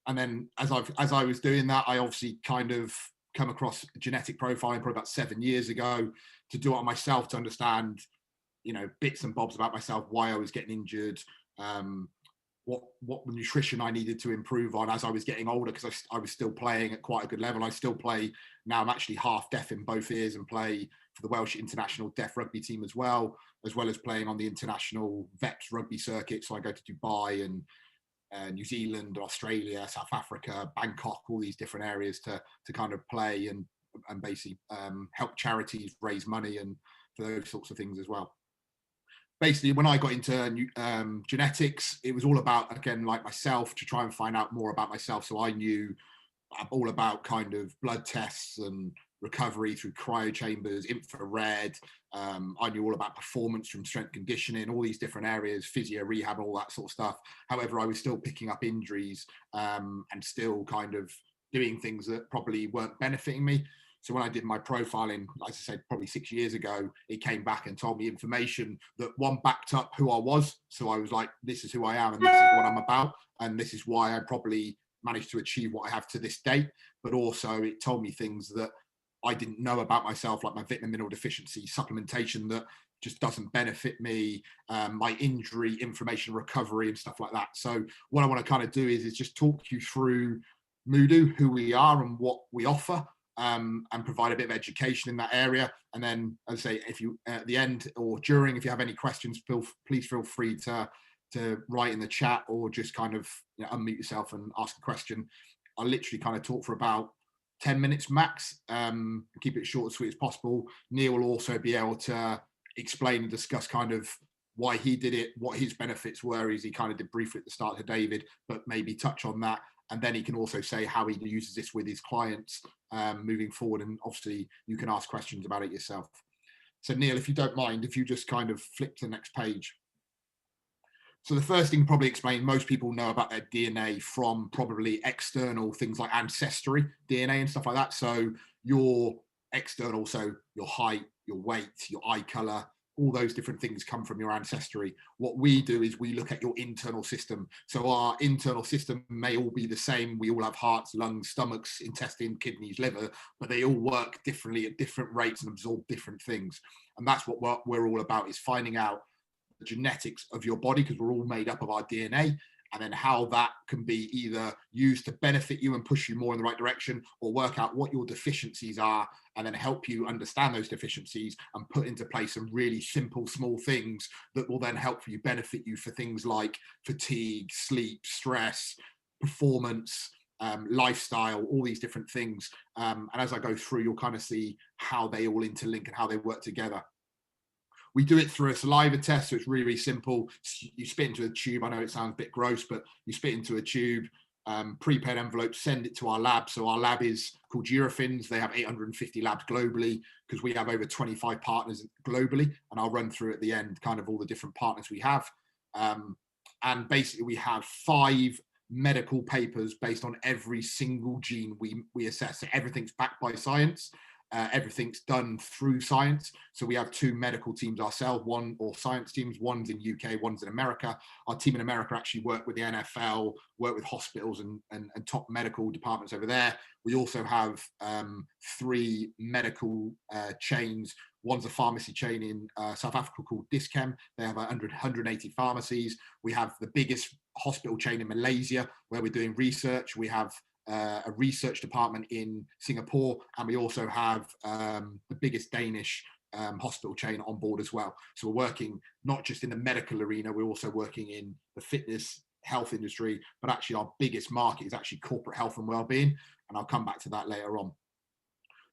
And then as I was doing that, I obviously kind of come across genetic profiling probably about 7 years ago to do it on myself, to understand, bits and bobs about myself, why I was getting injured, what nutrition I needed to improve on as I was getting older, because I was still playing at quite a good level. I still play now. I'm actually half deaf in both ears and play for the Welsh international deaf rugby team as well as playing on the international vets rugby circuit. So I go to Dubai and New Zealand, Australia, South Africa, Bangkok, all these different areas to kind of play and basically help charities raise money and for those sorts of things as well. Basically, when I got into genetics, it was all about, again, like myself, to try and find out more about myself. So I knew all about kind of blood tests and recovery through cryo chambers, infrared. I knew all about performance from strength conditioning, all these different areas, physio rehab, all that sort of stuff. However, I was still picking up injuries and still kind of doing things that probably weren't benefiting me. So when I did my profiling, like I said, probably 6 years ago, it came back and told me information that, one, backed up who I was. So I was like, this is who I am and this is what I'm about. And this is why I probably managed to achieve what I have to this date. But also it told me things that I didn't know about myself, like my vitamin mineral deficiency, supplementation that just doesn't benefit me, my injury, inflammation, recovery and stuff like that. So what I want to kind of do is just talk you through Muhdo, who we are and what we offer. And provide a bit of education in that area. And then, as I say, if you at the end or during, if you have any questions, please feel free to write in the chat or just kind of unmute yourself and ask a question. I'll literally kind of talk for about 10 minutes max. Keep it short and sweet as possible. Neil will also be able to explain and discuss kind of why he did it, what his benefits were, as he kind of did briefly at the start to David, but maybe touch on that. And then he can also say how he uses this with his clients moving forward. And obviously you can ask questions about it yourself. So Neil, if you don't mind, if you just kind of flip to the next page. So the first thing, probably explain, most people know about their DNA from probably external things like ancestry DNA and stuff like that. So your external, so your height, your weight, your eye color, all those different things come from your ancestry. What we do is we look at your internal system. So our internal system may all be the same. We all have hearts, lungs, stomachs, intestine, kidneys, liver, but they all work differently at different rates and absorb different things. And that's what we're all about, is finding out the genetics of your body, because we're all made up of our DNA, and then how that can be either used to benefit you and push you more in the right direction, or work out what your deficiencies are and then help you understand those deficiencies and put into place some really simple, small things that will then help you benefit you for things like fatigue, sleep, stress, performance, lifestyle, all these different things. And as I go through, you'll kind of see how they all interlink and how they work together. We do it through a saliva test, so it's really, really simple. You spit into a tube. I know it sounds a bit gross, but you spit into a tube, prepaid envelope, send it to our lab. So our lab is called Eurofins. They have 850 labs globally, because we have over 25 partners globally. And I'll run through at the end kind of all the different partners we have. And basically we have 5 medical papers based on every single gene we assess. So everything's backed by science. Everything's done through science. So we have 2 medical teams ourselves, or science teams. One's in UK, one's in America. Our team in America actually work with the NFL, work with hospitals and top medical departments over there. We also have 3 medical chains. One's a pharmacy chain in South Africa called Dischem. They have 180 pharmacies. We have the biggest hospital chain in Malaysia, where we're doing research. We have a research department in Singapore, and we also have the biggest Danish hospital chain on board as well. So we're working not just in the medical arena, we're also working in the fitness health industry, but actually our biggest market is actually corporate health and well-being, and I'll come back to that later on.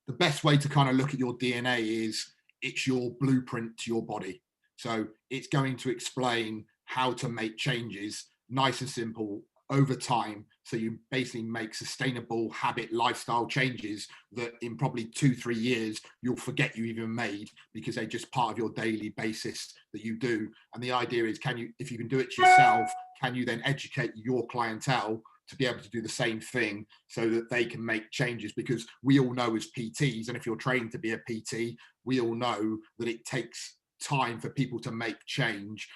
The best way to kind of look at your DNA is it's your blueprint to your body. So it's going to explain how to make changes, nice and simple, over time, so you basically make sustainable habit lifestyle changes that in probably 2-3 years you'll forget you even made, because they're just part of your daily basis that you do. And the idea is, if you can do it to yourself, can you then educate your clientele to be able to do the same thing so that they can make changes? Because we all know as PTs, and if you're trained to be a PT, we all know that it takes time for people to make change,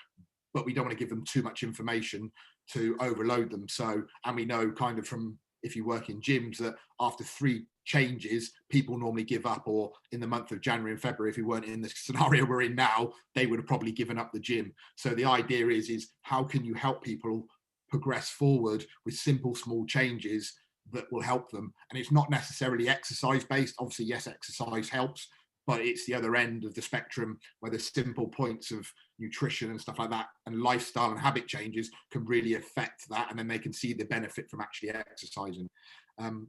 but we don't want to give them too much information to overload them. So, and we know kind of from, if you work in gyms, that after 3 changes, people normally give up, or in the month of January and February, if we weren't in the scenario we're in now, they would have probably given up the gym. So the idea is how can you help people progress forward with simple, small changes that will help them? And it's not necessarily exercise based. Obviously, yes, exercise helps, but it's the other end of the spectrum where the simple points of nutrition and stuff like that and lifestyle and habit changes can really affect that, and then they can see the benefit from actually exercising.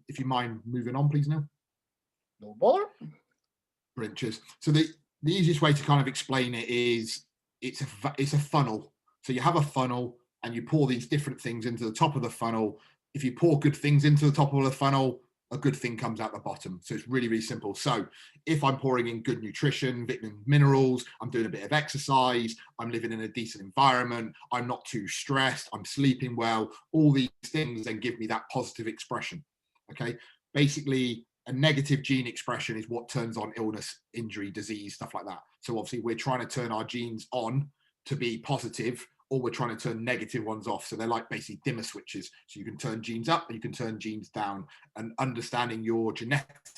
If you mind moving on, please, now. No bother. Brilliant, cheers. So the easiest way to kind of explain it is it's a funnel. So you have a funnel and you pour these different things into the top of the funnel. If you pour good things into the top of the funnel, a good thing comes out the bottom. So it's really, really simple. So if I'm pouring in good nutrition, vitamins, minerals, I'm doing a bit of exercise, I'm living in a decent environment, I'm not too stressed, I'm sleeping well, all these things then give me that positive expression. Okay. Basically, a negative gene expression is what turns on illness, injury, disease, stuff like that. So obviously we're trying to turn our genes on to be positive, or we're trying to turn negative ones off. So they're like basically dimmer switches. So you can turn genes up and you can turn genes down, and understanding your genetics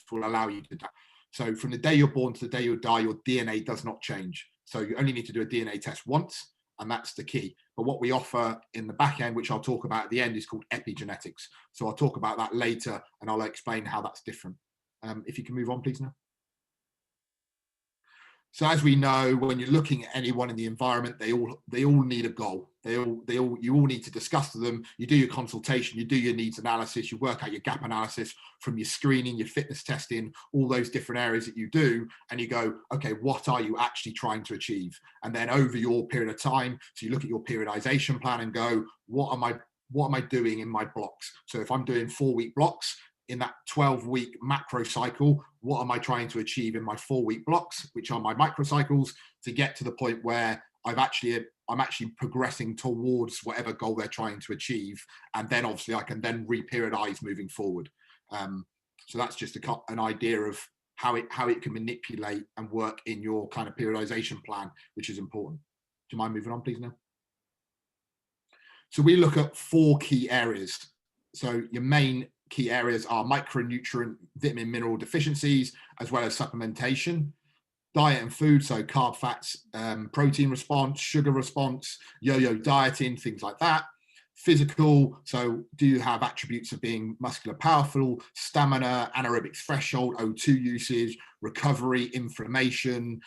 will allow you to do that. So from the day you're born to the day you die, your DNA does not change. So you only need to do a DNA test once, and that's the key. But what we offer in the back end, which I'll talk about at the end, is called epigenetics. So I'll talk about that later and I'll explain how that's different. If you can move on, please, now. So as we know, when you're looking at anyone in the environment, they all need a goal. You all need to discuss to them. You do your consultation, you do your needs analysis, you work out your gap analysis from your screening, your fitness testing, all those different areas that you do, and you go, okay, what are you actually trying to achieve? And then over your period of time, so you look at your periodization plan and go, what am I doing in my blocks? So if I'm doing 4-week blocks, in that 12-week macro cycle, what am I trying to achieve in my 4-week blocks, which are my microcycles, to get to the point where I'm actually progressing towards whatever goal they're trying to achieve, and then obviously I can then reperiodize moving forward. So that's just an idea of how it can manipulate and work in your kind of periodization plan, which is important. Do you mind moving on, please, now? So we look at 4 key areas. So your main key areas are micronutrient, vitamin, mineral deficiencies, as well as supplementation, diet and food, so carb, fats, protein response, sugar response, yo-yo dieting, things like that. Physical, so do you have attributes of being muscular, powerful, stamina, anaerobic threshold, O2 usage, recovery, inflammation,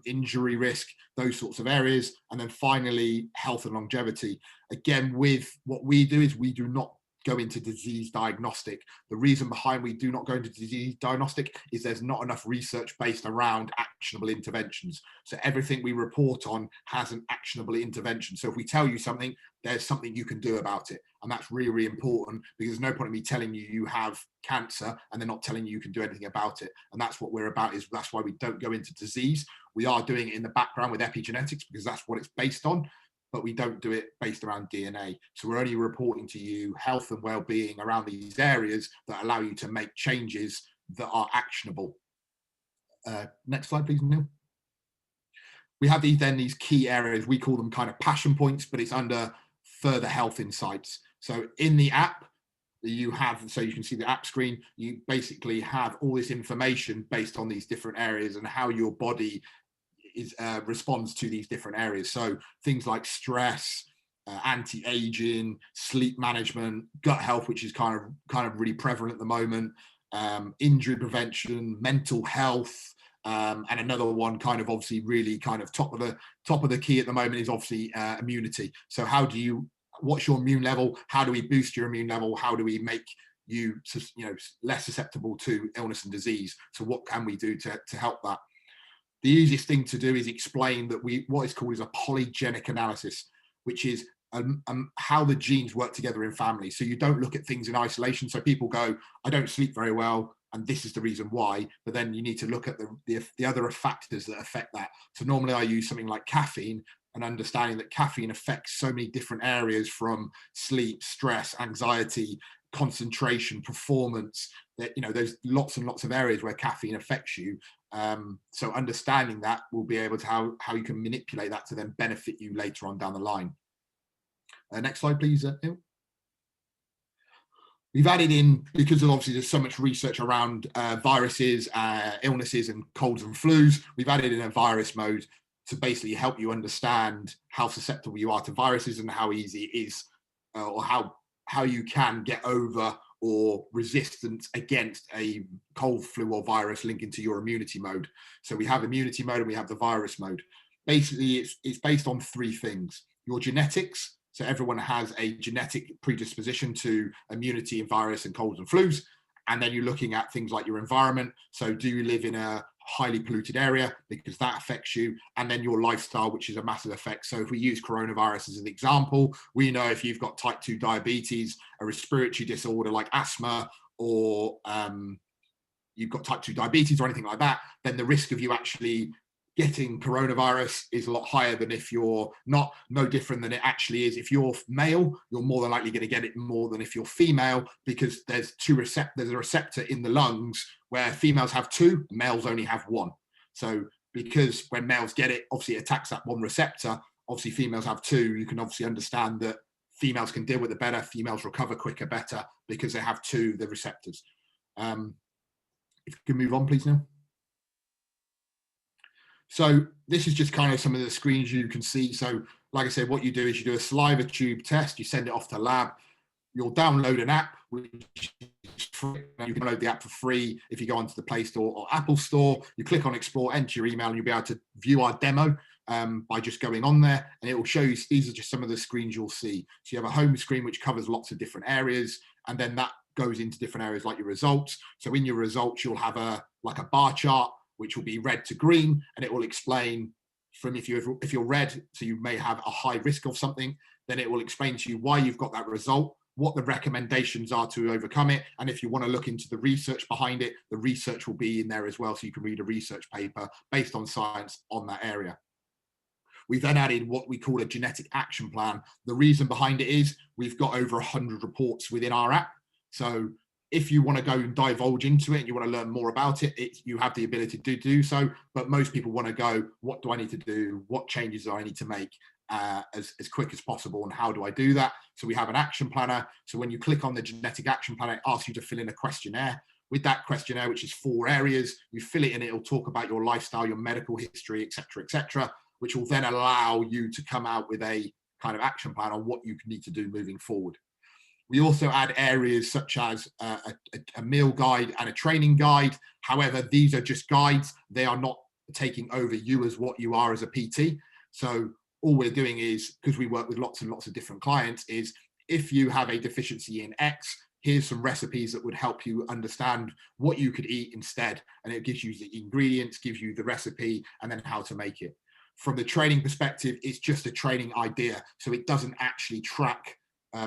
injury risk, those sorts of areas. And then finally, health and longevity. Again, with what we do is we do not go into disease diagnostic. The reason behind we do not go into disease diagnostic is there's not enough research based around actionable interventions. So everything we report on has an actionable intervention. So if we tell you something, there's something you can do about it. And that's really, really important, because there's no point in me telling you you have cancer and they're not telling you can do anything about it. And that's what we're about, that's why we don't go into disease. We are doing it in the background with epigenetics because that's what it's based on, but we don't do it based around DNA. So we're only reporting to you health and well-being around these areas that allow you to make changes that are actionable. Next slide, please, Neil. We have these key areas. We call them kind of passion points, but it's under further health insights. So in the app, you can see the app screen, you basically have all this information based on these different areas and how your body responds to these different areas. So things like stress, anti-aging, sleep management, gut health, which is kind of really prevalent at the moment, injury prevention, mental health, and another one kind of obviously really kind of top of the key at the moment is obviously immunity. So what's your immune level? How do we boost your immune level? How do we make you less susceptible to illness and disease? So what can we do to help that? The easiest thing to do is explain that what is called is a polygenic analysis, which is how the genes work together in families. So you don't look at things in isolation. So people go, I don't sleep very well, and this is the reason why. But then you need to look at the other factors that affect that. So normally I use something like caffeine, and understanding that caffeine affects so many different areas, from sleep, stress, anxiety, concentration, performance, that there's lots and lots of areas where caffeine affects you. So understanding that will be able to how you can manipulate that to then benefit you later on down the line. Next slide, please, Neil. We've added in, because of obviously there's so much research around viruses, illnesses and colds and flus, we've added in a virus mode to basically help you understand how susceptible you are to viruses and how easy it is, or how you can get over or resistance against a cold, flu or virus linking to your immunity mode. So we have immunity mode and we have the virus mode. Basically, it's based on three things: your genetics. So everyone has a genetic predisposition to immunity and virus and colds and flus. And then you're looking at things like your environment. So do you live in a highly polluted area? Because that affects you. And then your lifestyle, which is a massive effect. So if we use coronavirus as an example, we know if you've got type 2 diabetes, a respiratory disorder like asthma, or you've got type 2 diabetes or anything like that, then the risk of you actually getting coronavirus is a lot higher than if you're not. No different than it actually is. If you're male, you're more than likely going to get it more than if you're female, because there's a receptor in the lungs where females have two, males only have one. So because when males get it, obviously it attacks that one receptor. Obviously females have two. You can obviously understand that females can deal with it better. Females recover quicker, better, because they have the receptors. If you can move on, please, Neil. So this is just kind of some of the screens you can see. So like I said, what you do is you do a saliva tube test, you send it off to lab, you'll download an app, which is free. You can download the app for free if you go onto the Play Store or Apple Store. You click on Explore, enter your email, and you'll be able to view our demo by just going on there, and it will show you, these are just some of the screens you'll see. So you have a home screen, which covers lots of different areas, and then that goes into different areas like your results. So in your results, you'll have a bar chart, which will be red to green, and it will explain from if you're red, so you may have a high risk of something, then it will explain to you why you've got that result, what the recommendations are to overcome it, and if you want to look into the research behind it, the research will be in there as well, so you can read a research paper based on science on that area. We've then added what we call a genetic action plan. The reason behind it is we've got over 100 reports within our app. So if you want to go and divulge into it and you want to learn more about it, you have the ability to do so. But most people want to go, what do I need to do? What changes do I need to make as quick as possible? And how do I do that? So we have an action planner. So when you click on the genetic action planner, it asks you to fill in a questionnaire. With that questionnaire, which is 4 areas, you fill it in, it'll talk about your lifestyle, your medical history, etc., which will then allow you to come out with a kind of action plan on what you need to do moving forward. We also add areas such as a meal guide and a training guide. However, these are just guides. They are not taking over you as what you are as a PT. So all we're doing is, because we work with lots and lots of different clients, is if you have a deficiency in X, here's some recipes that would help you understand what you could eat instead. And it gives you the ingredients, gives you the recipe, and then how to make it. From the training perspective, it's just a training idea. So it doesn't actually track,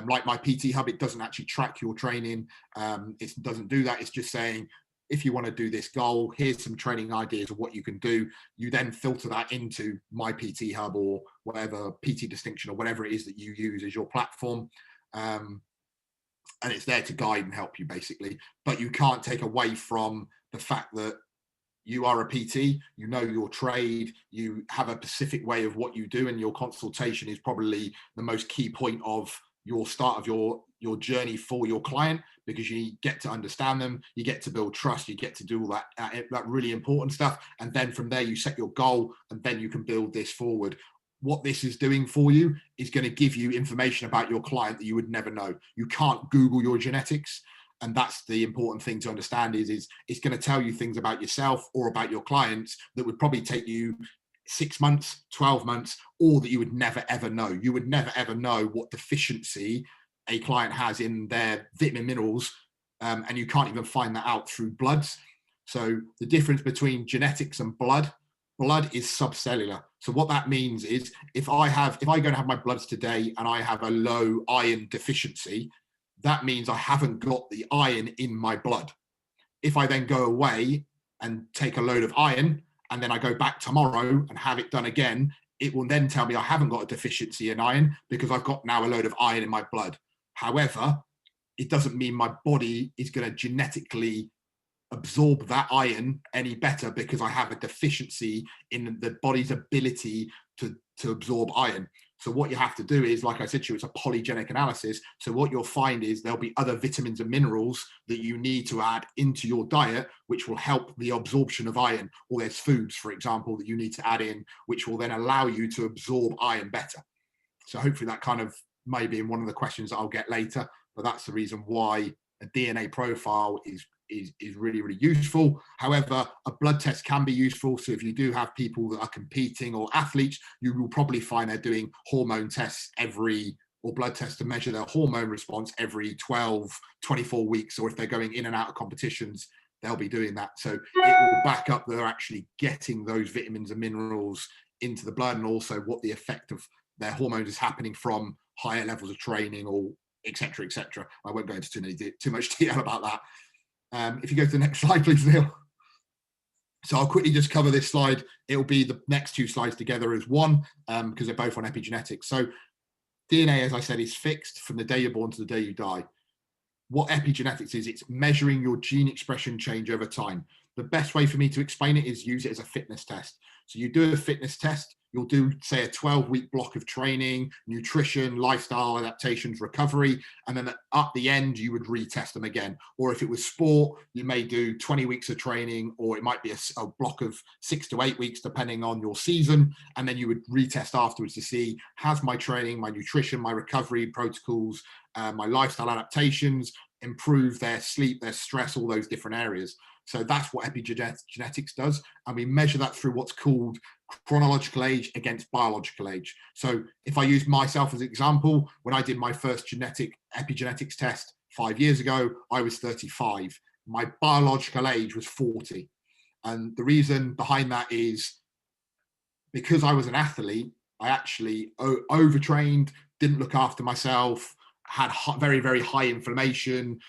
like my PT Hub, it doesn't actually track your training. It doesn't do that. It's just saying, if you want to do this goal, here's some training ideas of what you can do. You then filter that into my PT Hub or whatever, PT Distinction or whatever it is that you use as your platform. And it's there to guide and help you, basically. But you can't take away from the fact that you are a PT, you know your trade, you have a specific way of what you do, and your consultation is probably the most key point of your start of your journey for your client, because you get to understand them, you get to build trust, you get to do all that really important stuff. And then from there, you set your goal, and then you can build this forward. What this is doing for you is going to give you information about your client that you would never know. You can't Google your genetics. And that's the important thing to understand is it's going to tell you things about yourself or about your clients that would probably take you 6 months, 12 months, or that you would never, ever know. You would never, ever know what deficiency a client has in their vitamin minerals, and you can't even find that out through bloods. So the difference between genetics and blood is subcellular. So what that means is if I go and have my bloods today and I have a low iron deficiency, that means I haven't got the iron in my blood. If I then go away and take a load of iron, and then I go back tomorrow and have it done again, it will then tell me I haven't got a deficiency in iron because I've got now a load of iron in my blood. However, it doesn't mean my body is going to genetically absorb that iron any better because I have a deficiency in the body's ability to absorb iron. So what you have to do is, like I said to you, it's a polygenic analysis. So what you'll find is there'll be other vitamins and minerals that you need to add into your diet, which will help the absorption of iron. Or there's foods, for example, that you need to add in, which will then allow you to absorb iron better. So hopefully that kind of may be in one of the questions that I'll get later, but that's the reason why a DNA profile is really, really useful. However, a blood test can be useful. So if you do have people that are competing or athletes, you will probably find they're doing hormone tests or blood tests to measure their hormone response every 12, 24 weeks. Or if they're going in and out of competitions, they'll be doing that. So it will back up that they're actually getting those vitamins and minerals into the blood, and also what the effect of their hormones is happening from higher levels of training, or et cetera, et cetera. I won't go into too much detail about that. If you go to the next slide, please, Neil. So I'll quickly just cover this slide. It'll be the next two slides together as one, because they're both on epigenetics. So DNA, as I said, is fixed from the day you're born to the day you die. What epigenetics is, it's measuring your gene expression change over time. The best way for me to explain it is use it as a fitness test. So you do a fitness test, you'll do, say, a 12-week block of training, nutrition, lifestyle adaptations, recovery, and then at the end, you would retest them again. Or if it was sport, you may do 20 weeks of training, or it might be a block of 6 to 8 weeks, depending on your season. And then you would retest afterwards to see, has my training, my nutrition, my recovery protocols, my lifestyle adaptations improved their sleep, their stress, all those different areas. So that's what epigenetics does. And we measure that through what's called chronological age against biological age. So if I use myself as an example, when I did my first epigenetics test 5 years ago, I was 35. My biological age was 40. And the reason behind that is because I was an athlete, I actually overtrained, didn't look after myself, had very, very high inflammation,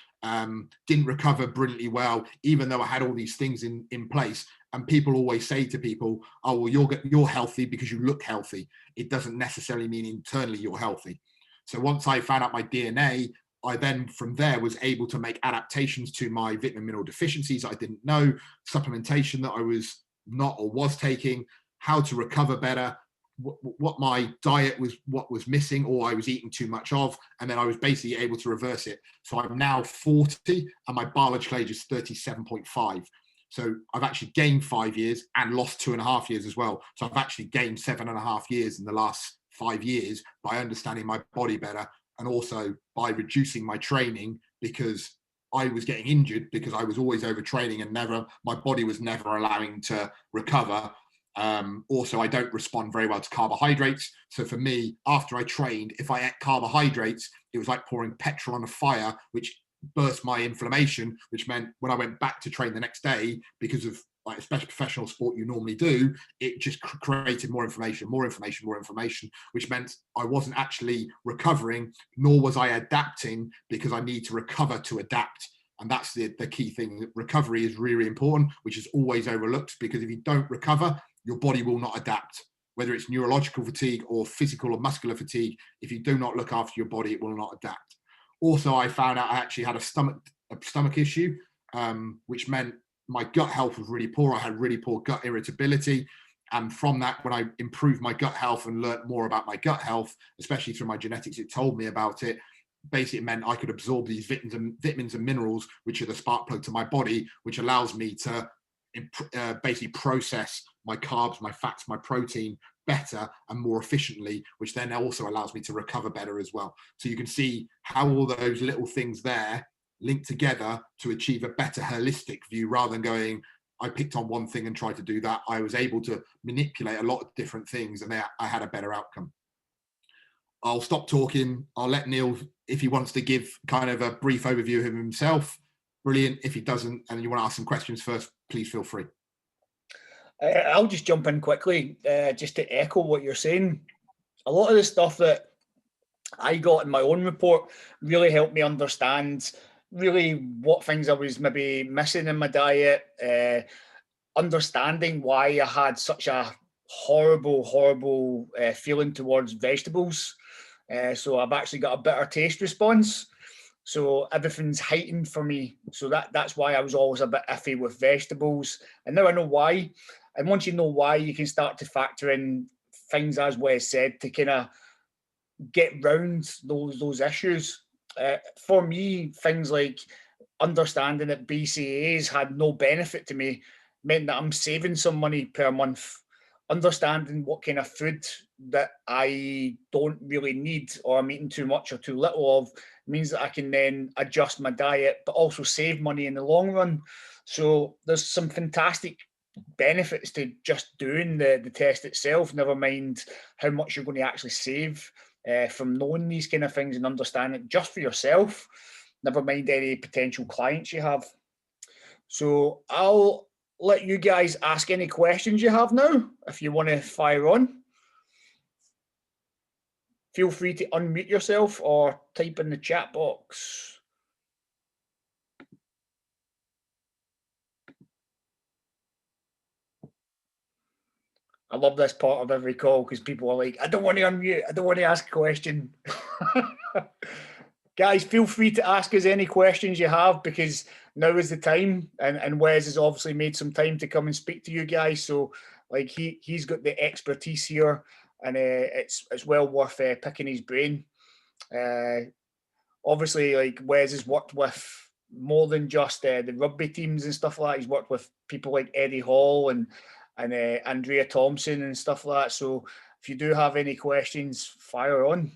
didn't recover brilliantly well, even though I had all these things in place. And people always say to people, oh, well, you're healthy because you look healthy. It doesn't necessarily mean internally you're healthy. So once I found out my DNA, I then from there was able to make adaptations to my vitamin mineral deficiencies I didn't know, supplementation that I was not or was taking, how to recover better, what my diet was, what was missing or I was eating too much of, and then I was basically able to reverse it. So I'm now 40 and my biological age is 37.5. So I've actually gained 5 years and lost 2.5 years as well. So I've actually gained 7.5 years in the last 5 years by understanding my body better, and also by reducing my training, because I was getting injured because I was always overtraining and my body was never allowing to recover. Also, I don't respond very well to carbohydrates. So for me, after I trained, if I ate carbohydrates, it was like pouring petrol on a fire, which burst my inflammation, which meant when I went back to train the next day, because of like especially professional sport you normally do, it just created more inflammation, which meant I wasn't actually recovering, nor was I adapting, because I need to recover to adapt. And that's the key thing. Recovery is really important, which is always overlooked, because if you don't recover, your body will not adapt, whether it's neurological fatigue or physical or muscular fatigue. If you do not look after your body, it will not adapt. Also, I found out I actually had a stomach issue, which meant my gut health was really poor. I had really poor gut irritability. And from that, when I improved my gut health and learned more about my gut health, especially through my genetics, it told me about it. Basically, it meant I could absorb these vitamins and minerals, which are the spark plug to my body, which allows me to basically process my carbs, my fats, my protein better and more efficiently, which then also allows me to recover better as well. So you can see how all those little things there link together to achieve a better holistic view, rather than going, I picked on one thing and tried to do that. I was able to manipulate a lot of different things, and I had a better outcome. I'll stop talking. I'll let Neil, if he wants to give kind of a brief overview of himself, brilliant. If he doesn't, and you want to ask some questions first, please feel free. I'll just jump in quickly, just to echo what you're saying. A lot of the stuff that I got in my own report really helped me understand really what things I was maybe missing in my diet, understanding why I had such a horrible feeling towards vegetables. So I've actually got a bitter taste response. So everything's heightened for me. So that's why I was always a bit iffy with vegetables. And now I know why. And once you know why, you can start to factor in things, as Wes said, to kind of get round those issues. For me, things like understanding that BCAAs had no benefit to me meant that I'm saving some money per month. Understanding what kind of food that I don't really need or I'm eating too much or too little of means that I can then adjust my diet, but also save money in the long run. So there's some fantastic benefits to just doing the test itself, never mind how much you're going to actually save from knowing these kind of things and understanding it just for yourself, never mind any potential clients you have. So I'll let you guys ask any questions you have now, if you want to fire on. Feel free to unmute yourself or type in the chat box. I love this part of every call because people are like, I don't want to unmute, I don't want to ask a question. Guys, feel free to ask us any questions you have, because now is the time, and Wes has obviously made some time to come and speak to you guys. So like he's got the expertise here, and it's well worth picking his brain. Obviously, like Wes has worked with more than just the rugby teams and stuff like that. He's worked with people like Eddie Hall and Andrea Thompson and stuff like that. So if you do have any questions, fire on.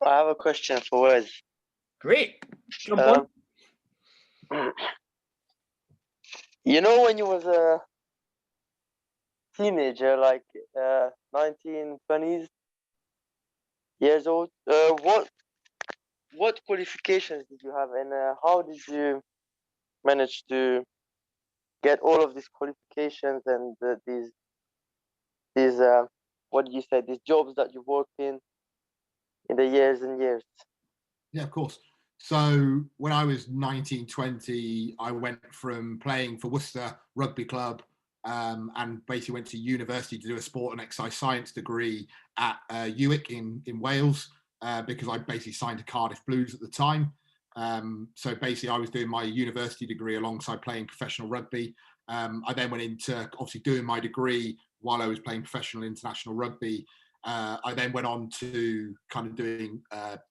I have a question for Wes. Great. Jump on. You know, when you was a teenager, like 19, 20s years old, what qualifications did you have, and how did you manage to get all of these qualifications and these what do you say, these jobs that you worked in the years and years? Yeah, of course. So when I was 19, 20, I went from playing for Worcester Rugby Club and basically went to university to do a sport and exercise science degree at UWIC in Wales because I basically signed to Cardiff Blues at the time. So basically I was doing my university degree alongside playing professional rugby. I then went into obviously doing my degree while I was playing professional international rugby. I then went on to kind of doing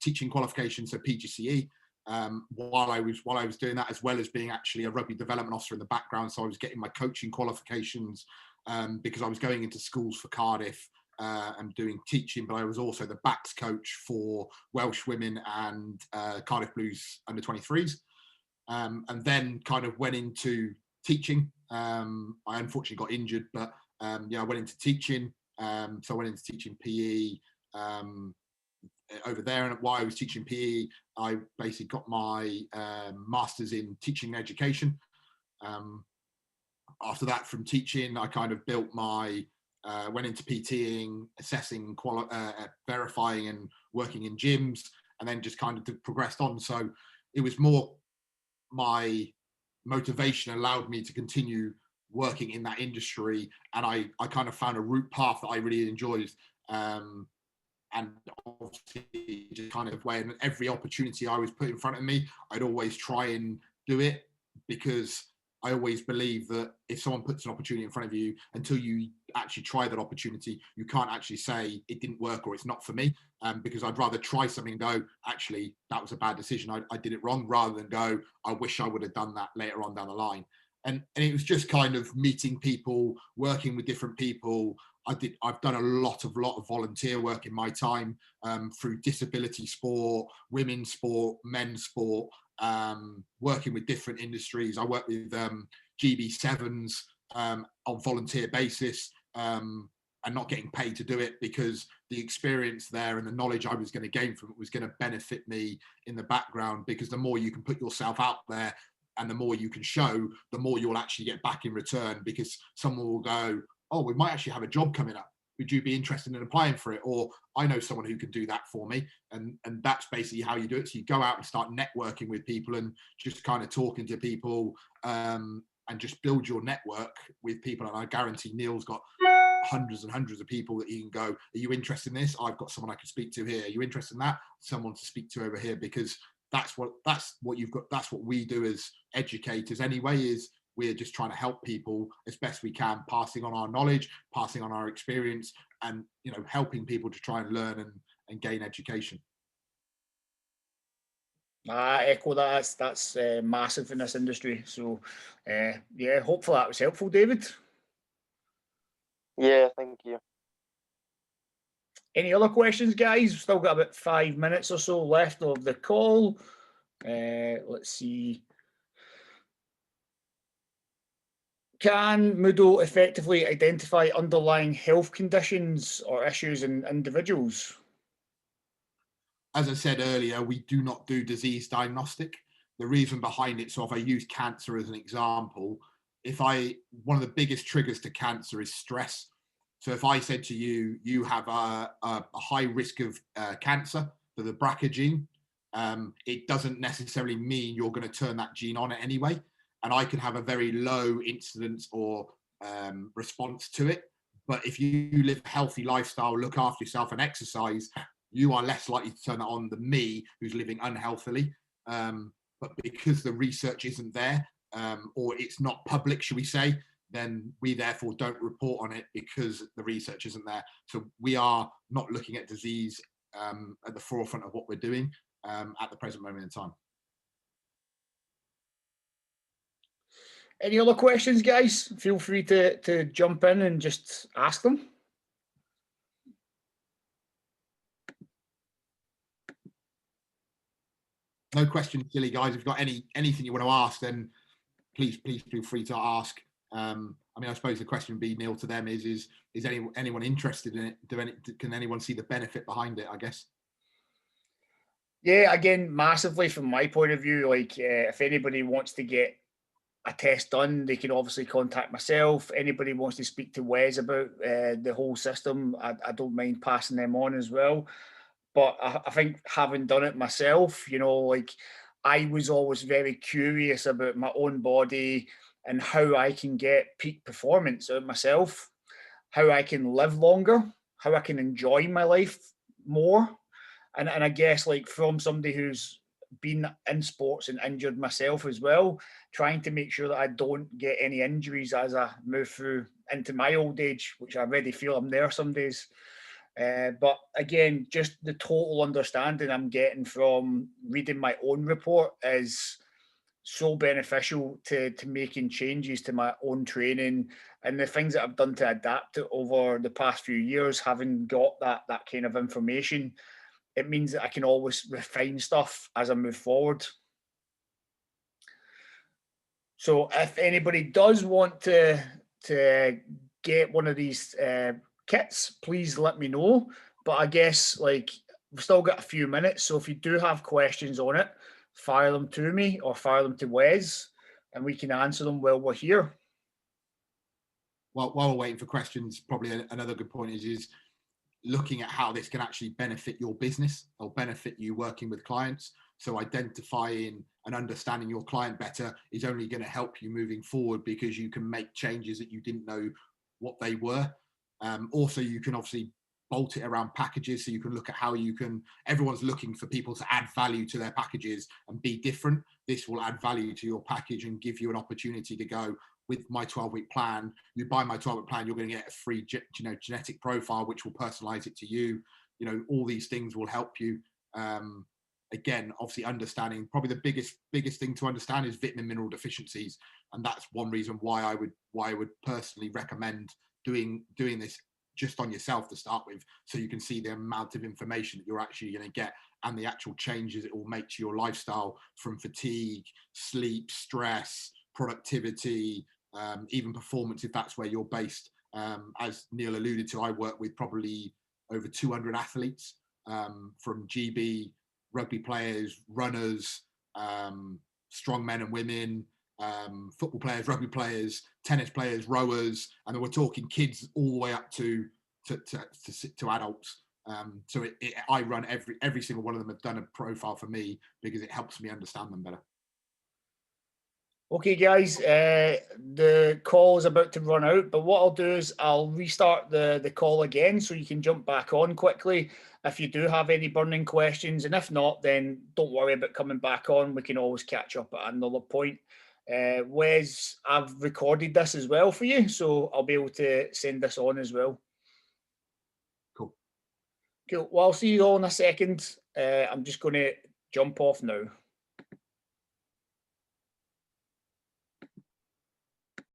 teaching qualifications, so PGCE, while I was doing that, as well as being actually a rugby development officer in the background. So I was getting my coaching qualifications because I was going into schools for Cardiff and doing teaching, but I was also the backs coach for Welsh women and Cardiff Blues under 23s, and then kind of went into teaching. I unfortunately got injured, but yeah, I went into teaching. So I went into teaching PE over there, and while I was teaching PE, I basically got my master's in teaching and education. After that, from teaching, I kind of built my, went into PTing, assessing, verifying and working in gyms, and then just kind of progressed on. So it was more my motivation allowed me to continue working in that industry, and I kind of found a route path that I really enjoyed, and obviously just kind of when every opportunity I was put in front of me, I'd always try and do it, because I always believe that if someone puts an opportunity in front of you, until you actually try that opportunity, you can't actually say it didn't work or it's not for me, because I'd rather try something and go, actually that was a bad decision, I did it wrong, rather than go, I wish I would have done that later on down the line. And it was just kind of meeting people, working with different people. I've done a lot of volunteer work in my time, through disability sport, women's sport, men's sport, working with different industries. I work with GB7s on volunteer basis, and not getting paid to do it, because the experience there and the knowledge I was going to gain from it was going to benefit me in the background, because the more you can put yourself out there and the more you can show, the more you'll actually get back in return, because someone will go, oh, we might actually have a job coming up. Would you be interested in applying for it? Or I know someone who can do that for me. And that's basically how you do it. So you go out and start networking with people and just kind of talking to people, and just build your network with people. And I guarantee Neil's got hundreds and hundreds of people that you can go, are you interested in this? I've got someone I can speak to here. Are you interested in that? Someone to speak to over here, because that's what you've got. That's what we do as educators anyway, is we're just trying to help people as best we can, passing on our knowledge, passing on our experience, and helping people to try and learn and gain education. I echo that. That's massive in this industry. So yeah, hopefully that was helpful, David. Yeah, thank you. Any other questions, guys? We've still got about 5 minutes or so left of the call. Let's see. Can Muhdo effectively identify underlying health conditions or issues in individuals? As I said earlier, we do not do disease diagnostic. The reason behind it, so if I use cancer as an example, one of the biggest triggers to cancer is stress. So if I said to you, you have a high risk of cancer for the BRCA gene, it doesn't necessarily mean you're going to turn that gene on anyway. And I can have a very low incidence or response to it. But if you live a healthy lifestyle, look after yourself and exercise, you are less likely to turn it on than me, who's living unhealthily. But because the research isn't there, or it's not public, should we say, then we therefore don't report on it because the research isn't there. So we are not looking at disease at the forefront of what we're doing at the present moment in time. Any other questions, guys? Feel free to jump in and just ask them. No questions, silly guys. If you've got anything you want to ask, then please feel free to ask. I mean, I suppose the question would be, Neil, to them is anyone interested in it? Can anyone see the benefit behind it, I guess? Yeah, again, massively from my point of view, like if anybody wants to get a test done, they can obviously contact myself. Anybody wants to speak to Wes about the whole system, I don't mind passing them on as well. But I think having done it myself, like I was always very curious about my own body and how I can get peak performance out of myself, how I can live longer, how I can enjoy my life more. And I guess like from somebody who's been in sports and injured myself as well, trying to make sure that I don't get any injuries as I move through into my old age, which I already feel I'm there some days. But again, just the total understanding I'm getting from reading my own report is so beneficial to making changes to my own training and the things that I've done to adapt it over the past few years. Having got that kind of information, it means that I can always refine stuff as I move forward. So if anybody does want to get one of these kits, please let me know. But I guess like we've still got a few minutes, so if you do have questions on it, fire them to me or fire them to Wes, and we can answer them while we're here. Well, while we're waiting for questions, probably another good point is looking at how this can actually benefit your business or benefit you working with clients. So identifying and understanding your client better is only going to help you moving forward, because you can make changes that you didn't know what they were. Also, you can obviously bolt it around packages, so you can look at how you can, everyone's looking for people to add value to their packages and be different. This will add value to your package and give you an opportunity to go, with my 12-week plan, you buy my 12-week plan, you're going to get a free genetic profile, which will personalize it to you. All these things will help you. Again, obviously understanding, probably the biggest thing to understand is vitamin mineral deficiencies. And that's one reason why I would personally recommend doing this just on yourself to start with, so you can see the amount of information that you're actually going to get and the actual changes it will make to your lifestyle, from fatigue, sleep, stress, productivity, even performance, if that's where you're based. As Neil alluded to, I work with probably over 200 athletes, from GB, rugby players, runners, strong men and women, football players, rugby players, tennis players, rowers, and then we're talking kids all the way up to adults. So I run every single one of them have done a profile for me, because it helps me understand them better. Okay, guys, the call is about to run out, but what I'll do is I'll restart the call again so you can jump back on quickly if you do have any burning questions. And if not, then don't worry about coming back on. We can always catch up at another point. Wes, I've recorded this as well for you, so I'll be able to send this on as well. Cool. Cool. Well, I'll see you all in a second. I'm just going to jump off now.